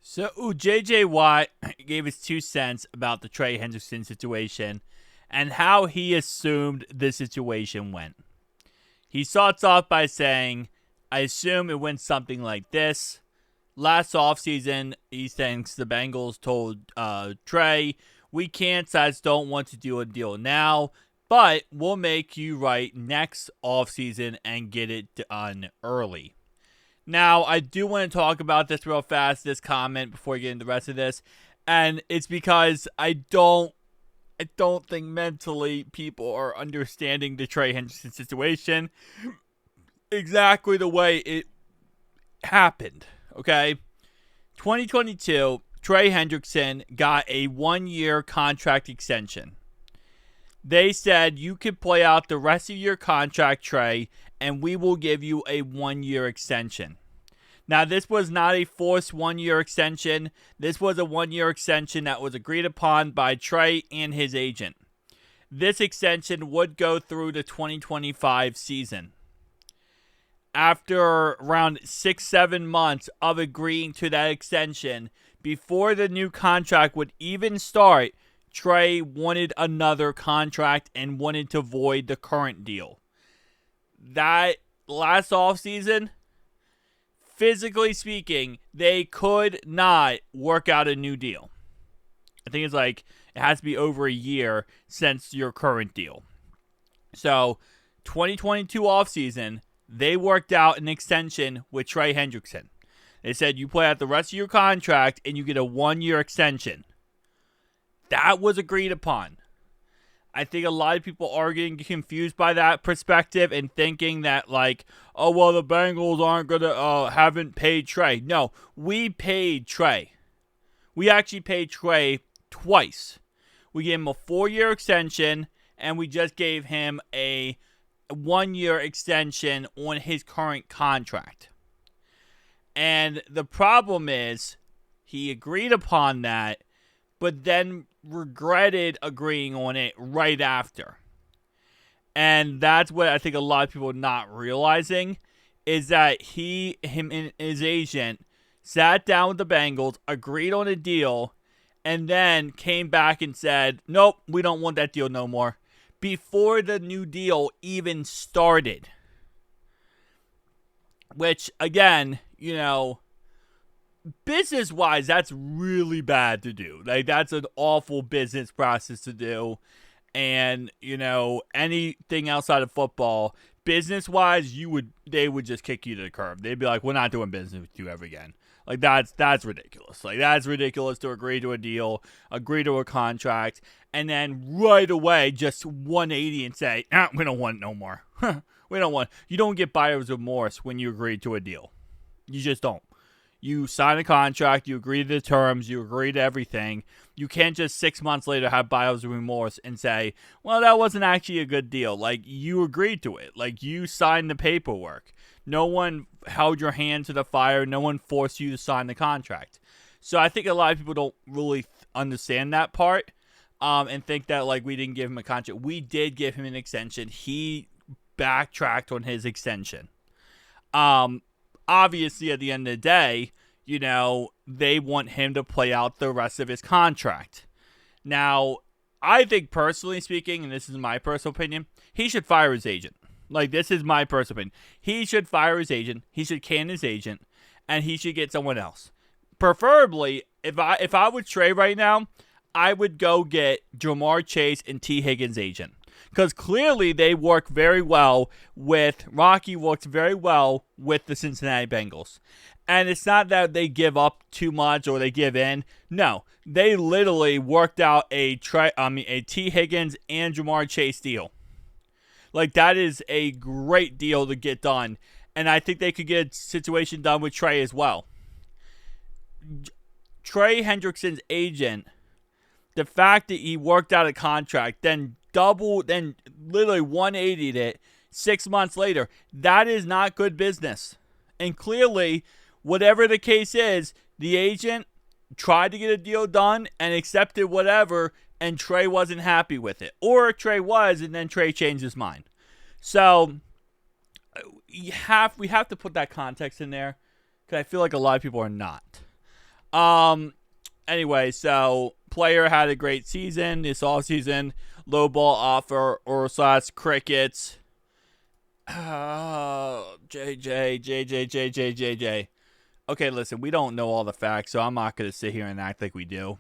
So J.J. Watt gave his 2 cents about the Trey Hendrickson situation and how he assumed the situation went. He starts off by saying, I assume it went something like this. Last offseason, he thinks the Bengals told Trey, we can't, sides don't want to do a deal now, but we'll make you right next offseason and get it done early. Now, I do want to talk about this real fast, this comment, before we get into the rest of this. And it's because I don't think mentally people are understanding the Trey Hendrickson situation exactly the way it happened. Okay? 2022, Trey Hendrickson got a 1-year contract extension. They said you could play out the rest of your contract, Trey, and we will give you a 1-year extension. Now, this was not a forced 1-year extension. This was a 1-year extension that was agreed upon by Trey and his agent. This extension would go through the 2025 season. After around 6-7 months of agreeing to that extension, before the new contract would even start, Trey wanted another contract and wanted to void the current deal. That last offseason, physically speaking, they could not work out a new deal. I think it's like it has to be over a year since your current deal. So, 2022 offseason, they worked out an extension with Trey Hendrickson. They said you play out the rest of your contract and you get a 1-year extension. That was agreed upon. I think a lot of people are getting confused by that perspective and thinking that, like, oh, well, the Bengals aren't going to, haven't paid Trey. No, we paid Trey. We actually paid Trey twice. We gave him a 4-year extension, and we just gave him a 1-year extension on his current contract. And the problem is, he agreed upon that, but then regretted agreeing on it right after. And that's what I think a lot of people are not realizing, is that him and his agent sat down with the Bengals, agreed on a deal, and then came back and said, nope, we don't want that deal no more, before the new deal even started. Which, again, business-wise, that's really bad to do. Like, that's an awful business process to do. And, anything outside of football, business-wise, they would just kick you to the curb. They'd be like, we're not doing business with you ever again. Like, that's ridiculous. Like, that's ridiculous to agree to a deal, agree to a contract, and then right away just 180 and say, we don't want it no more. We don't want it. You don't get buyer's remorse when you agree to a deal. You just don't. You sign a contract, you agree to the terms, you agree to everything. You can't just 6 months later have buyer's remorse and say, well, that wasn't actually a good deal. Like, you agreed to it. Like, you signed the paperwork. No one held your hand to the fire. No one forced you to sign the contract. So I think a lot of people don't really understand that part and think that, like, we didn't give him a contract. We did give him an extension. He backtracked on his extension. Obviously, at the end of the day, they want him to play out the rest of his contract. Now, I think personally speaking, and this is my personal opinion, he should fire his agent. Like, this is my personal opinion. He should fire his agent. He should can his agent, and he should get someone else. Preferably, if I would Trey right now, I would go get Jamar Chase and T. Higgins' agent. Because clearly they work very well Rocky works very well with the Cincinnati Bengals. And it's not that they give up too much or they give in. No, they literally worked out a T. Higgins and Jamar Chase deal. Like, that is a great deal to get done. And I think they could get a situation done with Trey as well. Trey Hendrickson's agent, the fact that he worked out a contract, then literally 180'd it 6 months later, that is not good business. And clearly, whatever the case is, the agent tried to get a deal done and accepted whatever, and Trey wasn't happy with it. Or Trey was, and then Trey changed his mind. So, we have to put that context in there, because I feel like a lot of people are not. Anyway, so player had a great season this offseason. Low ball offer or slash crickets. JJ. Okay, listen, we don't know all the facts, so I'm not going to sit here and act like we do.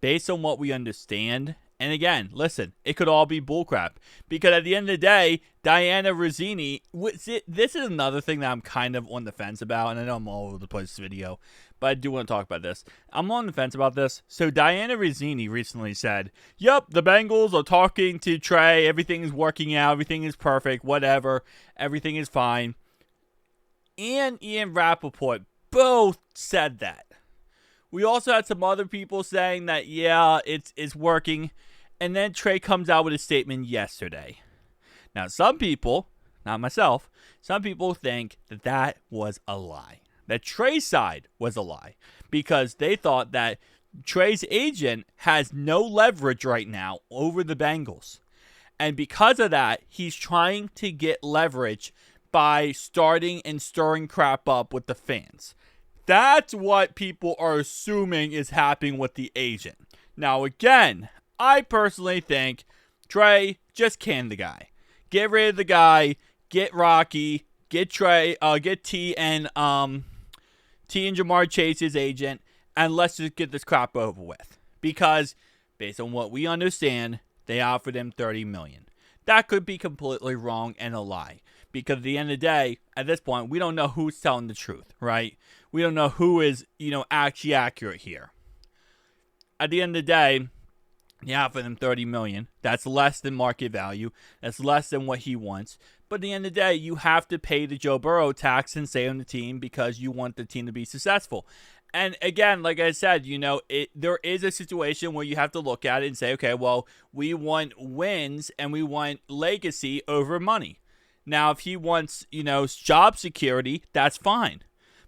Based on what we understand, and again, listen, it could all be bullcrap. Because at the end of the day, Diana Rossini, this is another thing that I'm kind of on the fence about, and I know I'm all over the place this video, but I do want to talk about this. I'm on the fence about this. So Diana Rossini recently said, yep, the Bengals are talking to Trey, everything is working out, everything is perfect, whatever, everything is fine. And Ian Rappaport both said that. We also had some other people saying that, yeah, it's working. And then Trey comes out with a statement yesterday. Now, some people, not myself, some people think that that was a lie. That Trey's side was a lie. Because they thought that Trey's agent has no leverage right now over the Bengals. And because of that, he's trying to get leverage by starting and stirring crap up with the fans. That's what people are assuming is happening with the agent. Now, again, I personally think Trey, just can the guy. Get rid of the guy. Get Rocky. Get Trey. Get T and Jamar Chase's agent, and let's just get this crap over with. Because based on what we understand, they offered him $30 million. That could be completely wrong and a lie. Because at the end of the day, at this point, we don't know who's telling the truth, right? We don't know who is, actually accurate here. At the end of the day, they offered him $30 million. That's less than market value. That's less than what he wants. But at the end of the day, you have to pay the Joe Burrow tax and stay on the team because you want the team to be successful. And again, like I said, there is a situation where you have to look at it and say, okay, well, we want wins and we want legacy over money. Now, if he wants, job security, that's fine.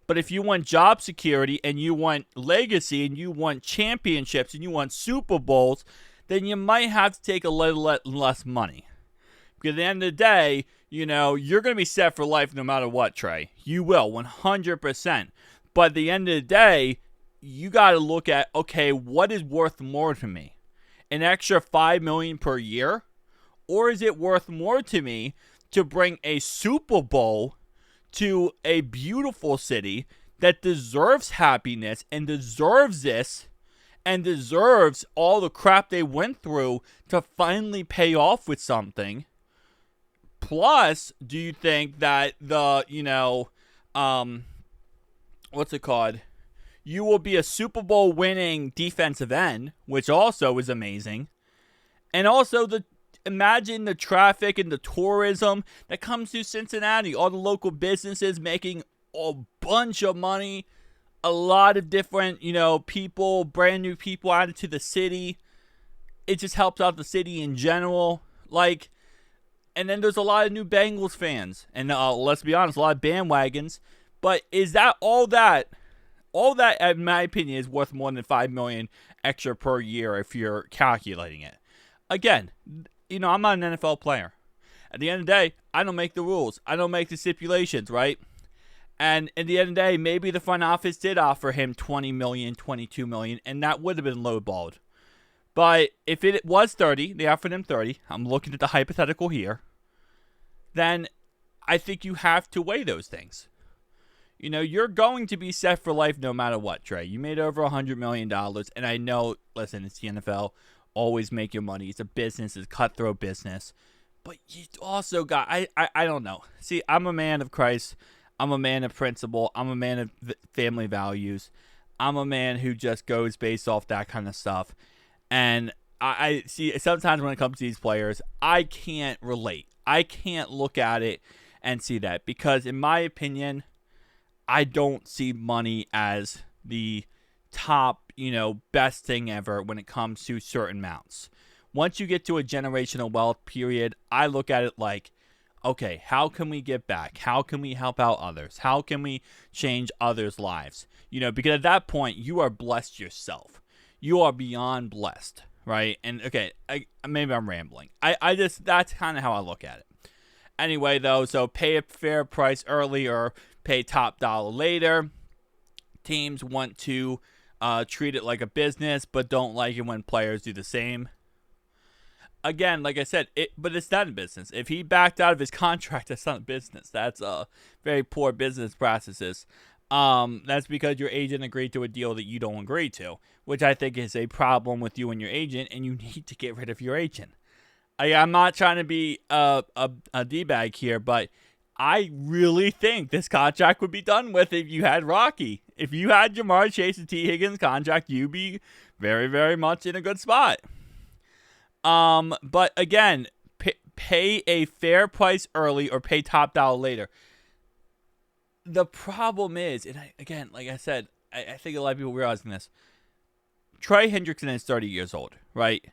But if you want job security and you want legacy and you want championships and you want Super Bowls, then you might have to take a little less money. Because at the end of the day, you're going to be set for life no matter what, Trey. You will, 100%. But at the end of the day, you got to look at, okay, what is worth more to me? An extra $5 million per year? Or is it worth more to me to bring a Super Bowl to a beautiful city that deserves happiness and deserves this and deserves all the crap they went through to finally pay off with something? Plus, do you think that what's it called? You will be a Super Bowl winning defensive end, which also is amazing. And also imagine the traffic and the tourism that comes to Cincinnati. All the local businesses making a bunch of money. A lot of different, people, brand new people added to the city. It just helps out the city in general. And then there's a lot of new Bengals fans. And let's be honest, a lot of bandwagons. But is that all that, in my opinion, is worth more than $5 million extra per year if you're calculating it? Again, I'm not an NFL player. At the end of the day, I don't make the rules. I don't make the stipulations, right? And at the end of the day, maybe the front office did offer him $20 million, $22 million, and that would have been lowballed. But if it was 30, they offered him 30. I'm looking at the hypothetical here. Then I think you have to weigh those things. You're going to be set for life no matter what, Trey. You made over $100 million, and I know, listen, it's the NFL. Always make your money. It's a business. It's a cutthroat business. But you also got, I don't know. See, I'm a man of Christ. I'm a man of principle. I'm a man of family values. I'm a man who just goes based off that kind of stuff. And I see sometimes when it comes to these players, I can't relate. I can't look at it and see that. Because in my opinion, I don't see money as the top, best thing ever when it comes to certain amounts. Once you get to a generational wealth period, I look at it like, okay, how can we get back? How can we help out others? How can we change others' lives? Because at that point, you are blessed yourself. You are beyond blessed, right? And okay, maybe I'm rambling. I just, that's kind of how I look at it. Anyway, though, so pay a fair price early or pay top dollar later. teams want to treat it like a business, but don't like it when players do the same. Again, like I said, but it's not a business. If he backed out of his contract, that's not a business. That's very poor business practices. That's because your agent agreed to a deal that you don't agree to, which I think is a problem with you and your agent, and you need to get rid of your agent. I'm not trying to be a D-bag here, but I really think this contract would be done with if you had Rocky. If you had Jamar Chase and T. Higgins contract, you'd be very, very much in a good spot. But again, pay a fair price early or pay top dollar later. The problem is, and again, like I said, I think a lot of people realizing this. Trey Hendrickson is 30 years old, right?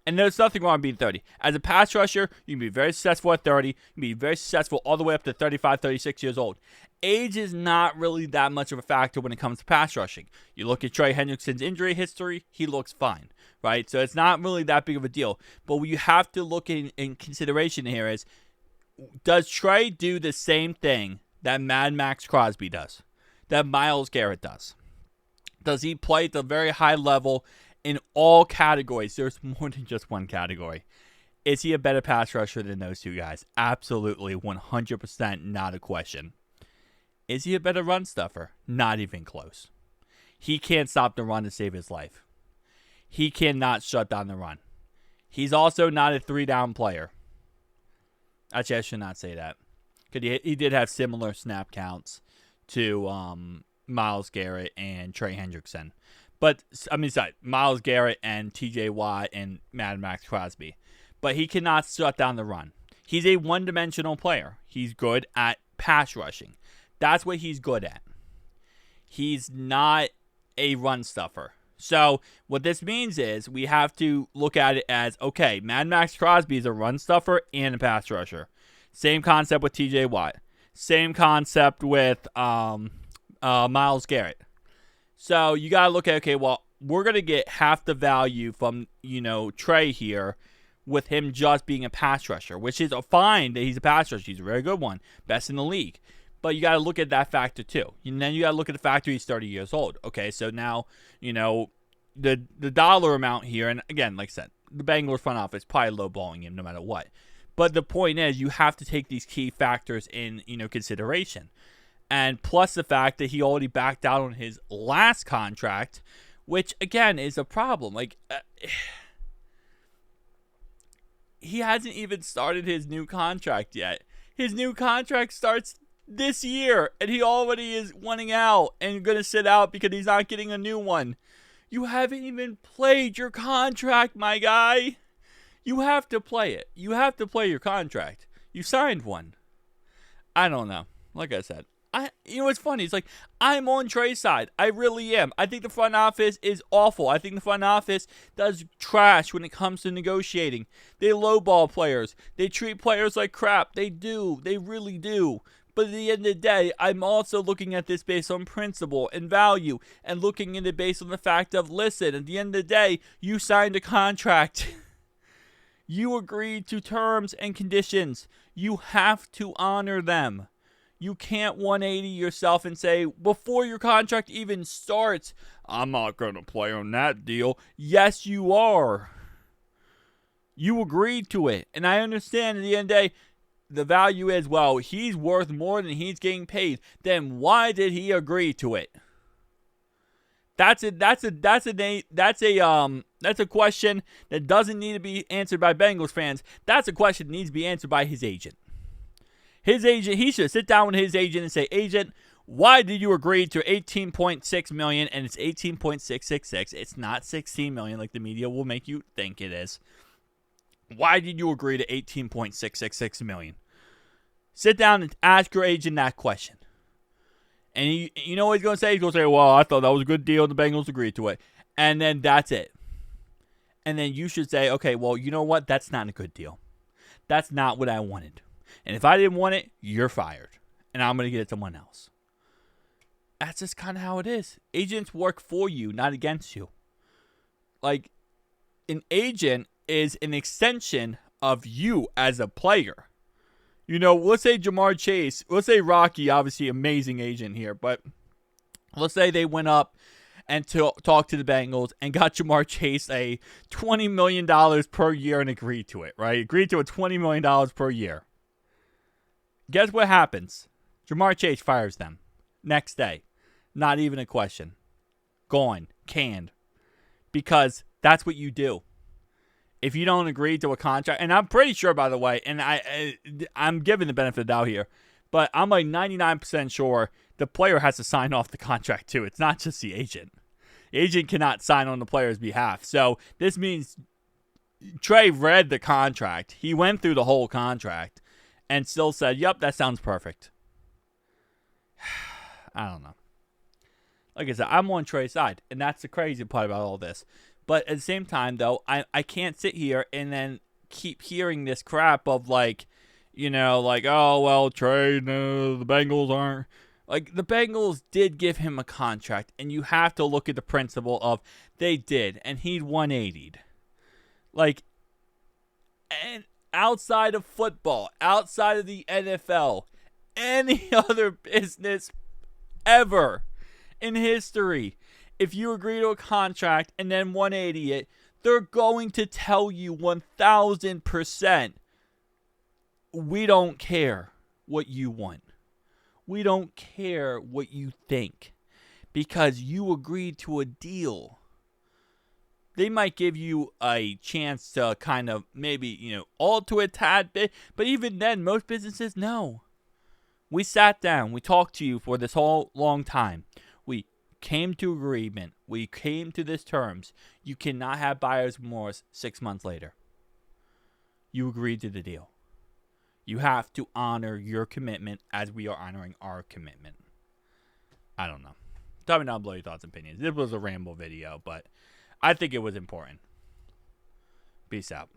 And there's nothing wrong with being 30. As a pass rusher, you can be very successful at 30. You can be very successful all the way up to 35, 36 years old. Age is not really that much of a factor when it comes to pass rushing. You look at Trey Hendrickson's injury history, he looks fine, right? So it's not really that big of a deal. But what you have to look in consideration here is, does Trey do the same thing that Mad Max Crosby does, that Myles Garrett does? Does he play at the very high level in all categories? There's more than just one category. Is he a better pass rusher than those two guys? Absolutely, 100%, not a question. Is he a better run stuffer? Not even close. He can't stop the run to save his life. He cannot shut down the run. He's also not a 3-down player. Actually, I should not say that, because he did have similar snap counts to Myles Garrett and Trey Hendrickson. But, Myles Garrett and TJ Watt and Mad Max Crosby. But he cannot shut down the run. He's a one-dimensional player. He's good at pass rushing. That's what he's good at. He's not a run stuffer. So, what this means is we have to look at it as, okay, Mad Max Crosby is a run stuffer and a pass rusher. Same concept with TJ Watt. Same concept with Myles Garrett. So you got to look at, okay, well, we're going to get half the value from, Trey here with him just being a pass rusher, which is fine that he's a pass rusher. He's a very good one, best in the league. But you got to look at that factor too. And then you got to look at the factor he's 30 years old. Okay, so now, the dollar amount here, and again, like I said, the Bengals front office probably lowballing him no matter what. But the point is, you have to take these key factors in, consideration. And plus the fact that he already backed out on his last contract, which, again, is a problem. He hasn't even started his new contract yet. His new contract starts this year, and he already is wanting out and going to sit out because he's not getting a new one. You haven't even played your contract, my guy. You have to play it. You have to play your contract. You signed one. I don't know. Like I said, what's funny? It's like, I'm on Trey's side. I really am. I think the front office is awful. I think the front office does trash when it comes to negotiating. They lowball players. They treat players like crap. They do. They really do. But at the end of the day, I'm also looking at this based on principle and value, and looking at it based on the fact of, listen, at the end of the day, you signed a contract. You agreed to terms and conditions. You have to honor them. You can't 180 yourself and say, before your contract even starts, I'm not going to play on that deal. Yes, you are. You agreed to it. And I understand at the end of the day, the value is, well, he's worth more than he's getting paid. Then why did he agree to it? That's a question that doesn't need to be answered by Bengals fans. That's a question that needs to be answered by his agent. His agent, he should sit down with his agent and say, agent, why did you agree to $18.6 million and it's $18.666? It's not $16 million like the media will make you think it is. Why did you agree to $18.666 million? Sit down and ask your agent that question. And you know what he's going to say? He's going to say, well, I thought that was a good deal. The Bengals agreed to it. And then that's it. And then you should say, okay, well, you know what? That's not a good deal. That's not what I wanted. And if I didn't want it, you're fired. And I'm going to get it to someone else. That's just kind of how it is. Agents work for you, not against you. Like, an agent is an extension of you as a player. Let's say Jamar Chase, let's say Rocky, obviously amazing agent here, but Let's say they went up and talked to the Bengals and got Jamar Chase a $20 million per year and agreed to it, right? Agreed to a $20 million per year. Guess what happens? Jamar Chase fires them. Next day. Not even a question. Gone. Canned. Because that's what you do. If you don't agree to a contract, and I'm pretty sure, by the way, and I'm giving the benefit of the doubt here, but I'm like 99% sure the player has to sign off the contract too. It's not just the agent. The agent cannot sign on the player's behalf. So this means Trey read the contract. He went through the whole contract and still said, yep, that sounds perfect. I don't know. Like I said, I'm on Trey's side, and that's the crazy part about all this. But at the same time, though, I can't sit here and then keep hearing this crap of like, oh, well, Trey, no, the Bengals aren't. Like, the Bengals did give him a contract, and you have to look at the principle of they did, and he'd 180'd. Like, and outside of football, outside of the NFL, any other business ever in history, if you agree to a contract and then 180 it, they're going to tell you 1,000%, we don't care what you want. We don't care what you think because you agreed to a deal. They might give you a chance to kind of maybe, alter a tad bit, but even then, most businesses, no. We sat down, we talked to you for this whole long time. We came to agreement. We came to this terms. You cannot have buyer's remorse 6 months later. You agreed to the deal. You have to honor your commitment as we are honoring our commitment. I don't know. Tell me down below your thoughts and opinions. This was a ramble video, but I think it was important. Peace out.